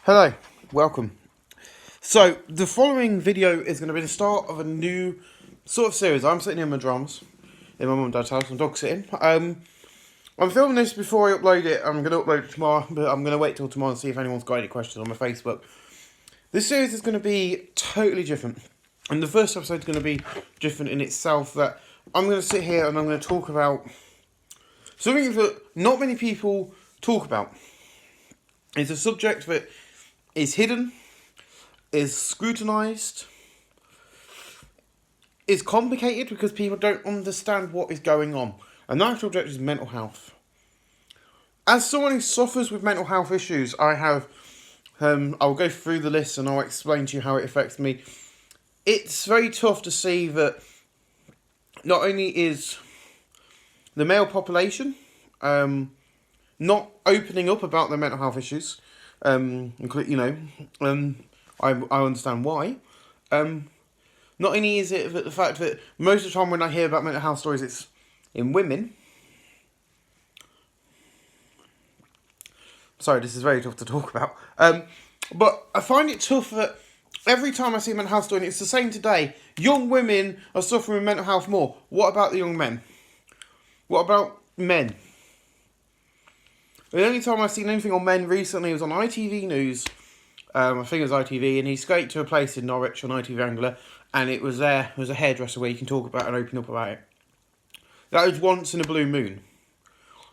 Hello, welcome. So, the following video is going to be the start of a new sort of series. I'm sitting in my drums in my mum and dad's house. I'm dog sitting. I'm filming this before I upload it. I'm going to upload it tomorrow, but I'm going to wait till tomorrow and see if anyone's got any questions on my Facebook. This series is going to be totally different. And the first episode is going to be different in itself, that I'm going to sit here and I'm going to talk about something that not many people talk about. It's a subject that is hidden, is scrutinised, is complicated because people don't understand what is going on. And that subject is mental health. As someone who suffers with mental health issues, I'll go through the list and I'll explain to you how it affects me. It's very tough to see that not only is the male population not opening up about their mental health issues, I understand why. Not only is it the fact that most of the time when I hear about mental health stories, it's in women. Sorry, this is very tough to talk about. But I find it tough that every time I see a mental health story, and it's the same today, young women are suffering with mental health more. What about the young men? What about men? The only time I've seen anything on men recently was on ITV News. I think it was ITV, and he escaped to a place in Norwich on ITV Angler, and it was a hairdresser where you can talk about and open up about it. That was once in a blue moon.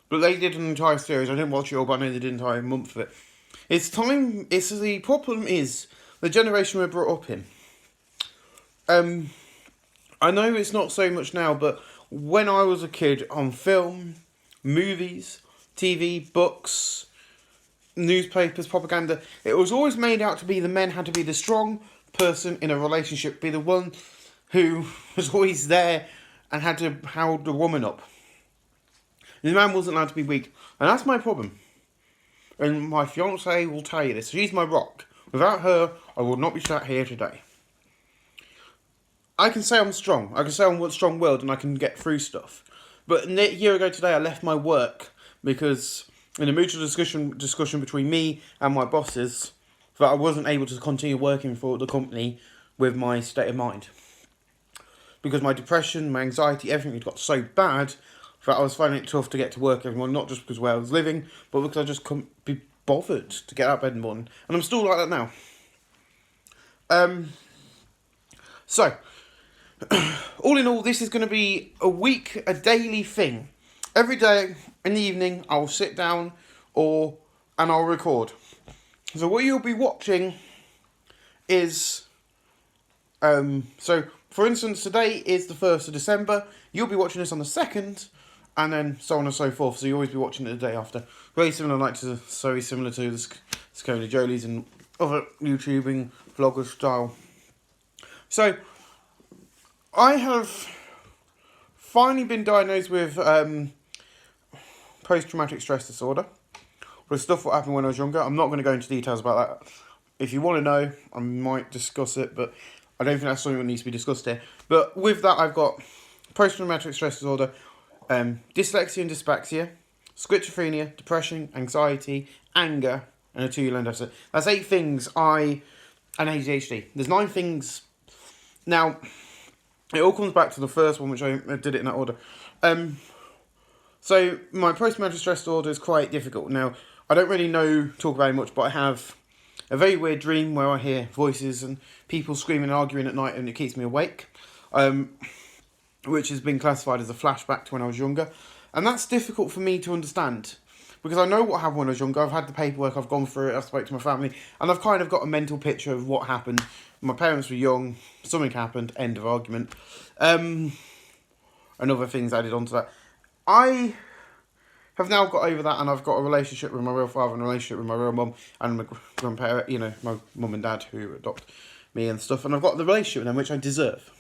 But they did an entire series. I didn't watch it all, but I know they did an entire month of it. The problem is the generation we're brought up in. I know it's not so much now, but when I was a kid, on film, movies, TV, books, newspapers, propaganda, it was always made out to be the men had to be the strong person in a relationship, be the one who was always there and had to hold the woman up. The man wasn't allowed to be weak, and that's my problem. And my fiancée will tell you this. She's my rock. Without her, I would not be sat here today. I can say I'm strong. I can say I'm strong-willed and I can get through stuff. But a year ago today, I left my work because in a mutual discussion between me and my bosses, that I wasn't able to continue working for the company with my state of mind. Because my depression, my anxiety, everything had got so bad that I was finding it tough to get to work every morning, not just because of where I was living, but because I just couldn't be bothered to get out of bed in the morning. And I'm still like that now. So, all in all, this is going to be a daily thing. Every day in the evening, I'll sit down and I'll record. So what you'll be watching is, so for instance, today is the 1st of December. You'll be watching this on the 2nd, and then so on and so forth. So you'll always be watching it the day after. Very similar to the Scony Jolies and other YouTubing vlogger style. So I have finally been diagnosed with post-traumatic stress disorder. For stuff that happened when I was younger. I'm not going to go into details about that. If you want to know, I might discuss it, but I don't think that's something that needs to be discussed here. But with that, I've got post-traumatic stress disorder, dyslexia and dyspraxia, schizophrenia, depression, anxiety, anger, and a 2-year learning deficit. That's 8 things and ADHD. There's 9 things. Now, it all comes back to the first one, which I did it in that order. So, my post-traumatic stress disorder is quite difficult. Now, I don't really talk about it much, but I have a very weird dream where I hear voices and people screaming and arguing at night, and it keeps me awake. Which has been classified as a flashback to when I was younger. And that's difficult for me to understand. Because I know what happened when I was younger. I've had the paperwork, I've gone through it, I've spoke to my family, and I've kind of got a mental picture of what happened. My parents were young, something happened, end of argument. And other things added onto that. I have now got over that, and I've got a relationship with my real father and a relationship with my real mum and my grandparent, my mum and dad who adopt me and stuff. And I've got the relationship with them, which I deserve.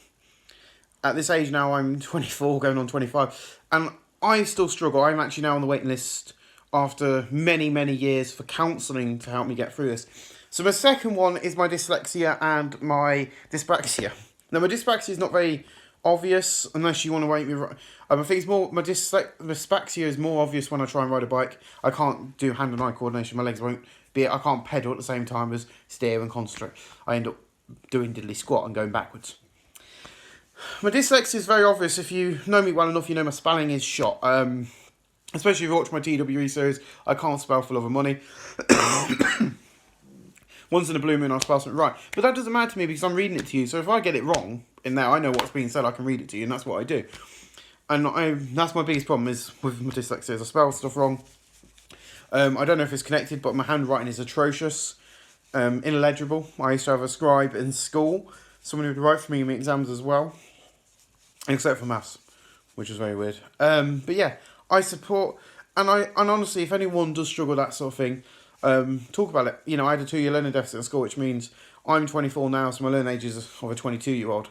At this age now, I'm 24, going on 25, and I still struggle. I'm actually now on the waiting list after many, many years for counselling to help me get through this. So my second one is my dyslexia and my dyspraxia. Now, my dyspraxia is not very obvious unless you want to make me. I think it's more my dyspraxia is more obvious when I try and ride a bike. I can't do hand and eye coordination. My legs won't I can't pedal at the same time as steer and concentrate. I end up doing diddly squat and going backwards. My dyslexia is very obvious. If you know me well enough, you know my spelling is shot. Especially if you watch my TWE series, I can't spell for love of money. Once in a blue moon, I'll spell something right. But that doesn't matter to me because I'm reading it to you. So if I get it wrong in there, I know what's being said, I can read it to you, and that's what I do. And that's my biggest problem is with my dyslexia, is I spell stuff wrong. I don't know if it's connected, but my handwriting is atrocious. Illegible. I used to have a scribe in school. Someone who would write for me in my exams as well. Except for maths, which is very weird. But yeah, I support... And honestly, if anyone does struggle with that sort of thing, talk about it. You know, I had a 2-year learning deficit in school, which means I'm 24 now, so my learning age is of a 22-year-old.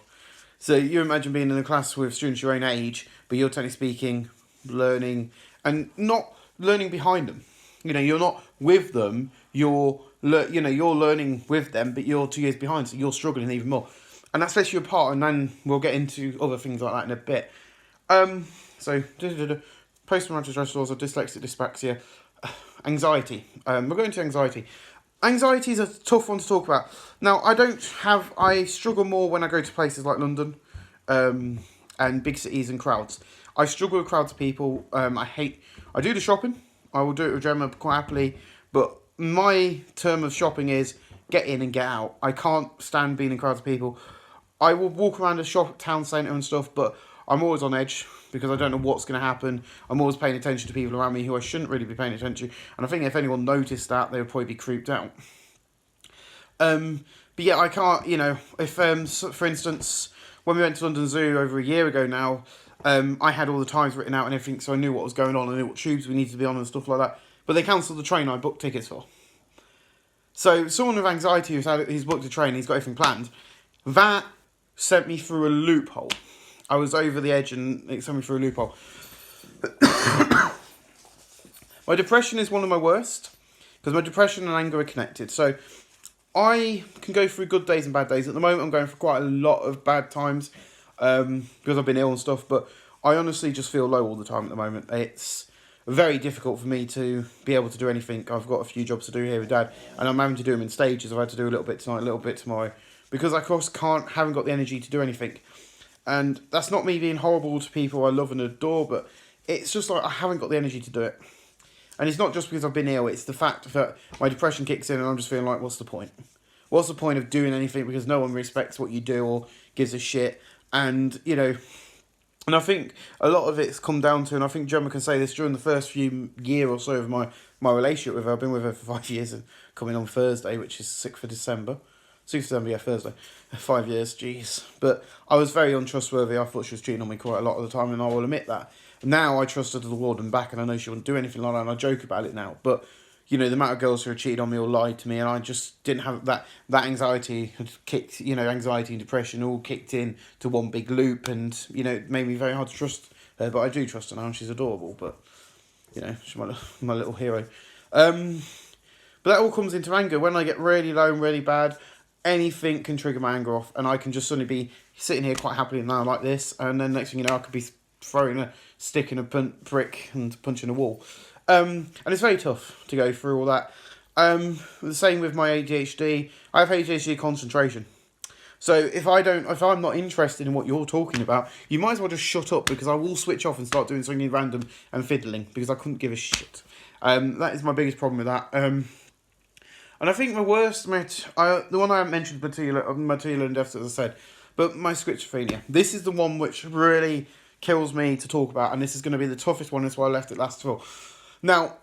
So you imagine being in a class with students your own age, but you're technically speaking, learning, and not learning behind them. You know, you're not with them, you're learning with them, but you're 2 years behind, so you're struggling even more. And that sets you apart, and then we'll get into other things like that in a bit. So, post-traumatic stress disorder, dyslexic, dyspraxia, anxiety. We're going to anxiety. Anxiety is a tough one to talk about. Now, I struggle more when I go to places like London and big cities and crowds. I struggle with crowds of people. I do the shopping. I will do it with Gemma quite happily. But my term of shopping is get in and get out. I can't stand being in crowds of people. I will walk around a town centre and stuff, but I'm always on edge because I don't know what's going to happen. I'm always paying attention to people around me who I shouldn't really be paying attention to. And I think if anyone noticed that, they would probably be creeped out. But yeah, I can't, you know, if, for instance, when we went to London Zoo over a year ago now, I had all the times written out and everything, so I knew what was going on, I knew what tubes we needed to be on and stuff like that. But they cancelled the train I booked tickets for. So someone with anxiety who's booked a train, he's got everything planned, that sent me through a loophole. I was over the edge and it sent me through a loophole. My depression is one of my worst, because my depression and anger are connected. So I can go through good days and bad days. At the moment, I'm going for quite a lot of bad times because I've been ill and stuff, but I honestly just feel low all the time at the moment. It's very difficult for me to be able to do anything. I've got a few jobs to do here with Dad, and I'm having to do them in stages. I've had to do a little bit tonight, a little bit tomorrow, because I, of course, haven't got the energy to do anything. And that's not me being horrible to people I love and adore, but it's just like I haven't got the energy to do it. And it's not just because I've been ill, it's the fact that my depression kicks in and I'm just feeling like, what's the point? What's the point of doing anything because no one respects what you do or gives a shit? And, you know, and I think a lot of it's come down to, and I think Gemma can say this, during the first year or so of my relationship with her, I've been with her for 5 years and coming on Thursday, which is 6th of December. 6th of December, yeah, Thursday. 5 years, jeez. But I was very untrustworthy. I thought she was cheating on me quite a lot of the time, and I will admit that. Now I trust her to the world and back, and I know she wouldn't do anything like that, and I joke about it now. But, you know, the amount of girls who have cheated on me or lied to me, and I just didn't have that anxiety had kicked, you know, anxiety and depression all kicked in to one big loop, and, you know, it made me very hard to trust her, but I do trust her now, and she's adorable, but, you know, she's my little hero. But that all comes into anger. When I get really low and really bad, anything can trigger my anger off, and I can just suddenly be sitting here quite happily now like this, and then next thing you know, I could be throwing a stick in a brick and punching a wall. And it's very tough to go through all that. The same with my ADHD. I have ADHD concentration. So if I'm not interested in what you're talking about, you might as well just shut up, because I will switch off and start doing something random and fiddling, because I couldn't give a shit. That is my biggest problem with that. And I think my worst, the one I haven't mentioned, my 2-year learning deficit, as I said, but my schizophrenia. This is the one which really kills me to talk about, and this is going to be the toughest one. That's why I left it last of all. Now,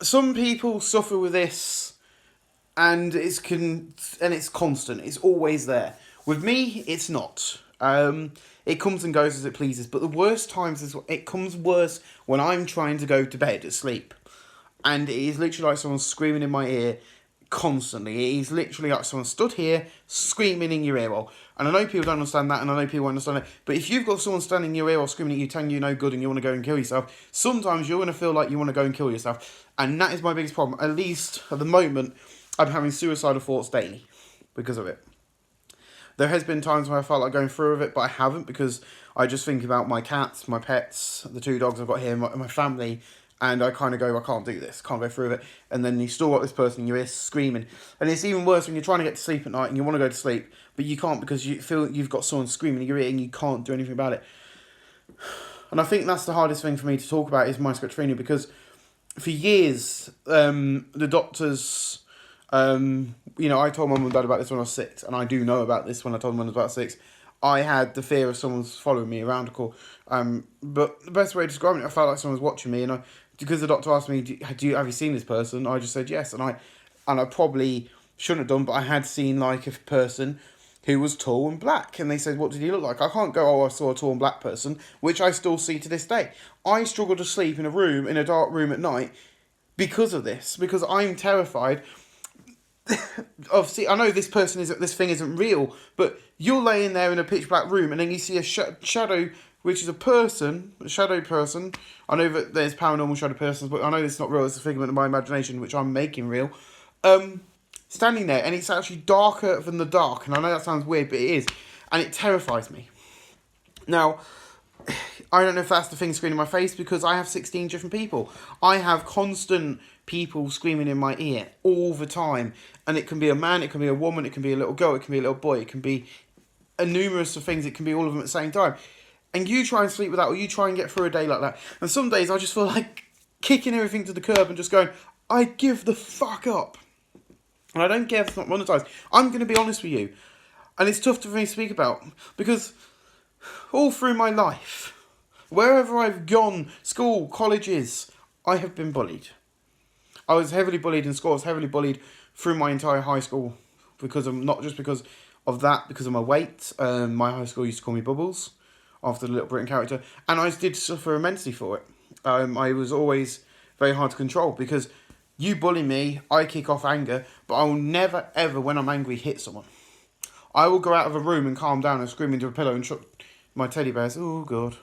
some people suffer with this, and it's constant. It's always there. With me, it's not. It comes and goes as it pleases. But the worst times is it comes worse when I'm trying to go to bed to sleep, and it is literally like someone screaming in my ear constantly. It is literally like someone stood here screaming in your ear hole. And I know people don't understand that, and I know people understand it, but if you've got someone standing in your ear hole screaming at you, telling you no good and you want to go and kill yourself, sometimes you're going to feel like you want to go and kill yourself. And that is my biggest problem. At least at the moment, I'm having suicidal thoughts daily because of it. There has been times where I felt like going through with it, but I haven't, because I just think about my cats, my pets, the 2 dogs I've got here, my family, And I kind of go, I can't do this, can't go through it. And then you still got this person in your ear screaming. And it's even worse when you're trying to get to sleep at night and you want to go to sleep, but you can't because you feel you've got someone screaming in your ear and you can't do anything about it. And I think that's the hardest thing for me to talk about is my schizophrenia, because for years, the doctors, I told my mum and dad about this when I was 6, and I do know about this when I told them when I was about 6. I had the fear of someone's following me around, of course. But the best way to describe it, I felt like someone was watching me, and because the doctor asked me, have you seen this person? I just said yes, and I probably shouldn't have done, but I had seen like a person who was tall and black, and they said, what did he look like? I can't go, oh, I saw a tall and black person, which I still see to this day. I struggle to sleep in a dark room at night because of this, because I'm terrified. Obviously, I know this thing isn't real, but you're laying there in a pitch black room, and then you see a shadow, which is a shadow person. I know that there's paranormal shadow persons, but I know it's not real. It's a figment of my imagination, which I'm making real. Standing there, and it's actually darker than the dark, and I know that sounds weird, but it is, and it terrifies me. Now, I don't know if that's the thing screaming in my face, because I have 16 different people. I have constant people screaming in my ear all the time, and it can be a man, it can be a woman, it can be a little girl, it can be a little boy, it can be a numerous of things, it can be all of them at the same time. And you try and sleep with that, or you try and get through a day like that. And some days I just feel like kicking everything to the curb and just going, I give the fuck up. And I don't care if it's not monetized. I'm going to be honest with you. And it's tough for me to speak about, because all through my life, wherever I've gone, school, colleges, I have been bullied. I was heavily bullied in school. I was heavily bullied through my entire high school, because of not just because of that, because of my weight. My high school used to call me Bubbles, after the Little Britain character, and I did suffer immensely for it. I was always very hard to control, because you bully me, I kick off anger, but I will never, ever, when I'm angry, hit someone. I will go out of a room and calm down and scream into a pillow and chuck my teddy bears. Oh, God.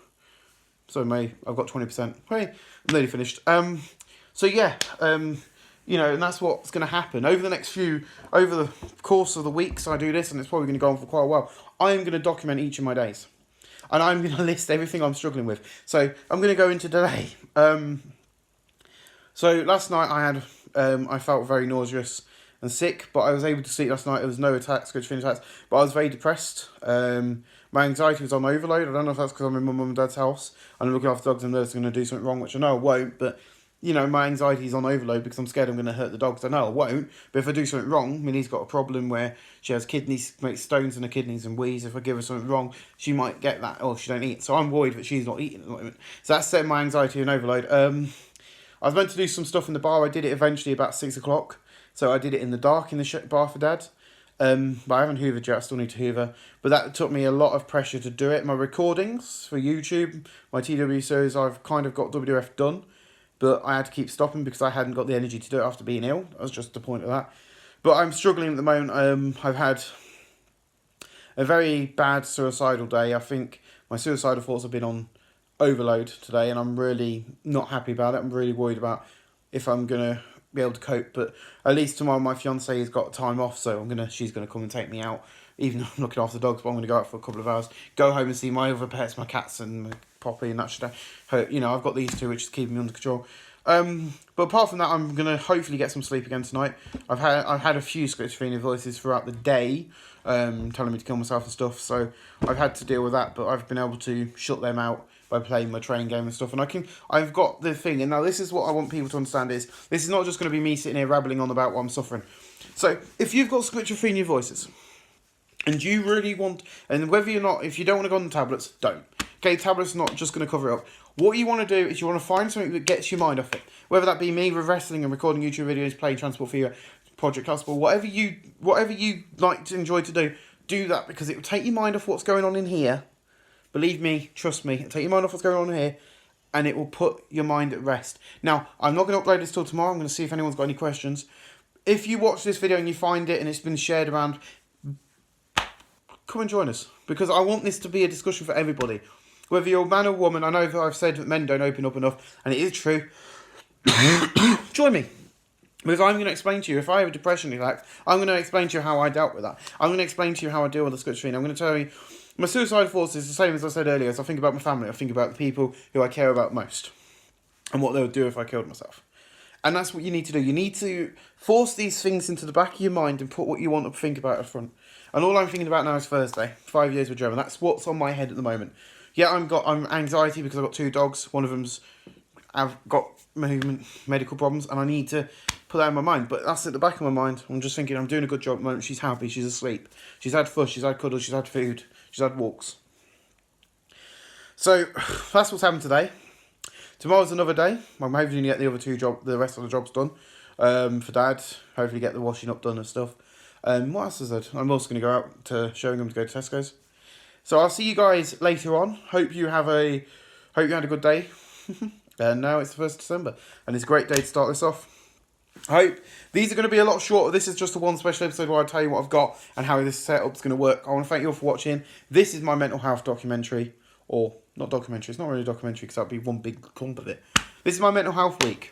So, I've got 20%. Hey, I'm nearly finished. And that's what's going to happen. Over the course of the weeks I do this, and it's probably going to go on for quite a while, I am going to document each of my days. And I'm going to list everything I'm struggling with. So, I'm going to go into today. So last night I felt very nauseous and sick, but I was able to sleep last night. There was no schizophrenia attacks, but I was very depressed. My anxiety was on overload. I don't know if that's because I'm in my mum and dad's house and I'm looking after dogs and they're going to do something wrong, which I know I won't, but my anxiety is on overload because I'm scared I'm going to hurt the dogs. I know I won't, but if I do something wrong, Minnie's got a problem where she has makes stones in her kidneys and wheeze. If I give her something wrong, she might get that, or she don't eat. So I'm worried that she's not eating at the moment. So that's setting my anxiety on overload. I was meant to do some stuff in the bar. I did it eventually about 6 o'clock. So I did it in the dark in the bar for Dad. But I haven't hoovered yet. I still need to hoover. But that took me a lot of pressure to do it. My recordings for YouTube, my TW series, I've kind of got WWF done. But I had to keep stopping because I hadn't got the energy to do it after being ill. That was just the point of that. But I'm struggling at the moment. I've had a very bad suicidal day. I think my suicidal thoughts have been on overload today, and I'm really not happy about it. I'm really worried about if I'm gonna be able to cope, but at least tomorrow my fiance has got time off, so she's gonna come and take me out, even though I'm looking after the dogs, but I'm gonna go out for a couple of hours, go home and see my other pets, my cats and my Poppy, and that should hurt. I've got these two which is keeping me under control. But apart from that, I'm gonna hopefully get some sleep again tonight. I've had a few schizophrenia voices throughout the day, telling me to kill myself and stuff, so I've had to deal with that, but I've been able to shut them out by playing my training game and stuff, and I've got the thing, and now this is what I want people to understand is, this is not just going to be me sitting here rabbling on about what I'm suffering. So, if you've got schizophrenia voices, and you really want, and if you don't want to go on the tablets, don't. Okay, tablets are not just going to cover it up. What you want to do is you want to find something that gets your mind off it. Whether that be me with wrestling and recording YouTube videos, playing Transport Fever, Project Classical, whatever you like to enjoy to do that, because it will take your mind off what's going on in here. Believe me, trust me, it'll take your mind off what's going on here, and it will put your mind at rest. Now, I'm not going to upload this till tomorrow. I'm going to see if anyone's got any questions. If you watch this video and you find it and it's been shared around, come and join us, because I want this to be a discussion for everybody. Whether you're a man or woman, I know that I've said that men don't open up enough, and it is true. Join me. Because I'm going to explain to you, if I have a depression attack, I'm going to explain to you how I dealt with that. I'm going to explain to you how I deal with the schizophrenia. I'm going to tell you, my suicide thoughts is the same as I said earlier. As I think about my family, I think about the people who I care about most. and what they would do if I killed myself. And that's what you need to do. You need to force these things into the back of your mind and put what you want to think about up front. And all I'm thinking about now is Thursday, 5 years with German. That's what's on my head at the moment. Yeah, I'm anxiety because I've got 2 dogs. One of them's I've got medical problems, and I need to put that in my mind. But that's at the back of my mind. I'm just thinking I'm doing a good job at the moment. She's happy. She's asleep. She's had fuss. She's had cuddles. She's had food. She's had walks. So that's what's happened today. Tomorrow's another day. I'm hoping to get the the rest of the jobs done for Dad. Hopefully get the washing up done and stuff. What else is it? I'm also going to go out to Showingham to go to Tesco's. So I'll see you guys later on. Hope you had a good day. And now it's the 1st of December, and it's a great day to start this off. I hope these are going to be a lot shorter. This is just a one special episode where I tell you what I've got and how this setup's going to work. I want to thank you all for watching. This is my mental health documentary, or not documentary. It's not really a documentary because that'd be one big clump of it. This is my mental health week.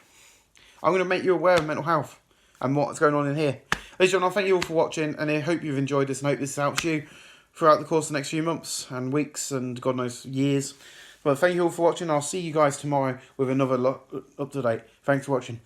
I'm going to make you aware of mental health and what's going on in here. Ladies and gentlemen, I thank you all for watching, and I hope you've enjoyed this and hope this helps you throughout the course of the next few months and weeks and God knows years. But thank you all for watching. I'll see you guys tomorrow with another up to date. Thanks for watching.